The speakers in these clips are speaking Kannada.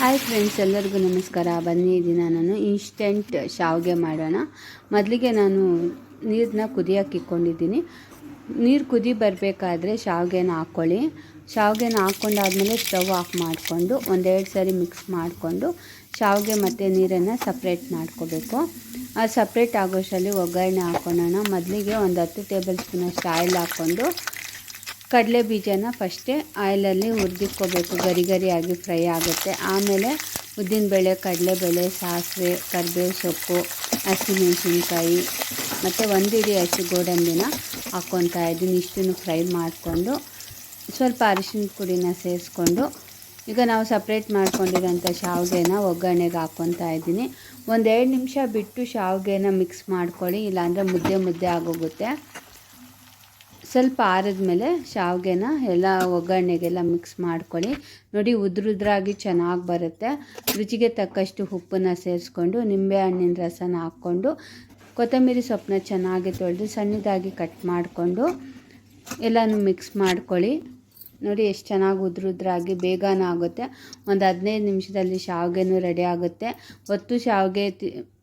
ಹಾಯ್ ಫ್ರೆಂಡ್ಸ್, ಎಲ್ಲರಿಗೂ ನಮಸ್ಕಾರ. ಬನ್ನಿ, ದಿನ ನಾನು ಇನ್ಸ್ಟೆಂಟ್ ಶಾವಿಗೆ ಮಾಡೋಣ. ಮೊದಲಿಗೆ ನಾನು ನೀರನ್ನ ಕುದಿಯೋಕೆ ಇಟ್ಕೊಂಡಿದ್ದೀನಿ. ನೀರು ಕುದಿ ಬರಬೇಕಾದ್ರೆ ಶಾವಿಗೆನ ಹಾಕ್ಕೊಳ್ಳಿ. ಶಾವಿಗೆನ ಹಾಕ್ಕೊಂಡಾದ್ಮೇಲೆ ಸ್ಟವ್ ಆಫ್ ಮಾಡಿಕೊಂಡು ಒಂದೆರಡು ಸರಿ ಮಿಕ್ಸ್ ಮಾಡಿಕೊಂಡು ಶಾವಿಗೆ ಮತ್ತು ನೀರನ್ನು ಸಪ್ರೇಟ್ ಮಾಡ್ಕೋಬೇಕು. ಆ ಸಪ್ರೇಟ್ ಆಗೋಷ್ಟರಲ್ಲಿ ಒಗ್ಗರಣೆ ಹಾಕ್ಕೊಳ್ಳೋಣ. ಮೊದಲಿಗೆ ಒಂದು 10 ಟೇಬಲ್ ಸ್ಪೂನಷ್ಟು ಆಯಿಲ್ ಹಾಕ್ಕೊಂಡು ಕಡಲೆ ಬೀಜನ ಫಸ್ಟೇ ಆಯಿಲಲ್ಲಿ ಹುರಿದಿಕ್ಕೋಬೇಕು. ಗರಿ ಗರಿಯಾಗಿ ಫ್ರೈ ಆಗುತ್ತೆ. ಆಮೇಲೆ ಉದ್ದಿನಬೇಳೆ, ಕಡಲೆಬೇಳೆ, ಸಾಸಿವೆ, ಕರಿಬೇವು ಸೊಪ್ಪು, ಹಸಿಮೆಣಸಿನ್ಕಾಯಿ ಮತ್ತು 1 ಹಿಡಿ ಹಸಿ ಗೋಡಂಬಿನ ಹಾಕ್ಕೊತಾ ಇದ್ದೀನಿ. ಇಷ್ಟನ್ನು ಫ್ರೈ ಮಾಡಿಕೊಂಡು ಸ್ವಲ್ಪ ಅರಿಶಿನ ಪುಡಿನ ಸೇರಿಸ್ಕೊಂಡು ಈಗ ನಾವು ಸಪ್ರೇಟ್ ಮಾಡ್ಕೊಂಡಿರೋಂಥ ಶಾವಿಗೆನ ಒಗ್ಗರಣೆಗೆ ಹಾಕ್ಕೊತಾ ಇದ್ದೀನಿ. 1-2 ನಿಮಿಷ ಬಿಟ್ಟು ಶಾವಿಗೆನ ಮಿಕ್ಸ್ ಮಾಡ್ಕೊಳ್ಳಿ, ಇಲ್ಲಾಂದರೆ ಮುದ್ದೆ ಮುದ್ದೆ ಆಗೋಗುತ್ತೆ. ಸ್ವಲ್ಪ ಆರಿದ ಮೇಲೆ ಶಾವಿಗೆನ ಎಲ್ಲ ಒಗ್ಗರಣೆಗೆಲ್ಲ ಮಿಕ್ಸ್ ಮಾಡ್ಕೊಳ್ಳಿ. ನೋಡಿ, ಉದ್ರಾಗಿ ಚೆನ್ನಾಗಿ ಬರುತ್ತೆ. ರುಚಿಗೆ ತಕ್ಕಷ್ಟು ಉಪ್ಪನ್ನು ಸೇರಿಸ್ಕೊಂಡು ನಿಂಬೆಹಣ್ಣಿನ ರಸನ ಹಾಕ್ಕೊಂಡು ಕೊತ್ತಂಬರಿ ಸೊಪ್ಪನ್ನ ಚೆನ್ನಾಗಿ ತೊಳೆದು ಸಣ್ಣದಾಗಿ ಕಟ್ ಮಾಡಿಕೊಂಡು ಎಲ್ಲನೂ ಮಿಕ್ಸ್ ಮಾಡ್ಕೊಳ್ಳಿ. ನೋಡಿ, ಎಷ್ಟು ಚೆನ್ನಾಗಿ ಉದ್ರಾಗಿ ಬೇಗನೆ ಆಗುತ್ತೆ. ಒಂದು 15 ನಿಮಿಷದಲ್ಲಿ ಶಾವಿಗೆನೂ ರೆಡಿ ಆಗುತ್ತೆ. ಒತ್ತು ಶಾವಿಗೆ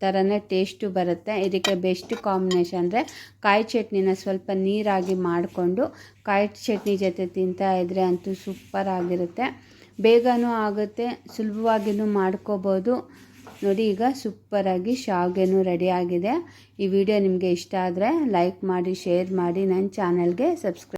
ಥರನೇ ಟೇಸ್ಟು ಬರುತ್ತೆ. ಇದಕ್ಕೆ ಬೆಸ್ಟ್ ಕಾಂಬಿನೇಷನ್ ಅಂದರೆ ಕಾಯಿ ಚಟ್ನಿನ ಸ್ವಲ್ಪ ನೀರಾಗಿ ಮಾಡಿಕೊಂಡು ಕಾಯಿ ಚಟ್ನಿ ಜೊತೆ ತಿಂತಾಯಿದ್ರೆ ಅಂತೂ ಸೂಪರ್ ಆಗಿರುತ್ತೆ. ಬೇಗನೂ ಆಗುತ್ತೆ, ಸುಲಭವಾಗಿಯೂ ಮಾಡ್ಕೋಬೋದು. ನೋಡಿ, ಈಗ ಸೂಪರಾಗಿ ಶಾವಿಗೆನೂ ರೆಡಿಯಾಗಿದೆ. ಈ ವಿಡಿಯೋ ನಿಮಗೆ ಇಷ್ಟ ಆದರೆ ಲೈಕ್ ಮಾಡಿ, ಶೇರ್ ಮಾಡಿ, ನನ್ನ ಚಾನಲ್ಗೆ ಸಬ್ಸ್ಕ್ರೈಬ್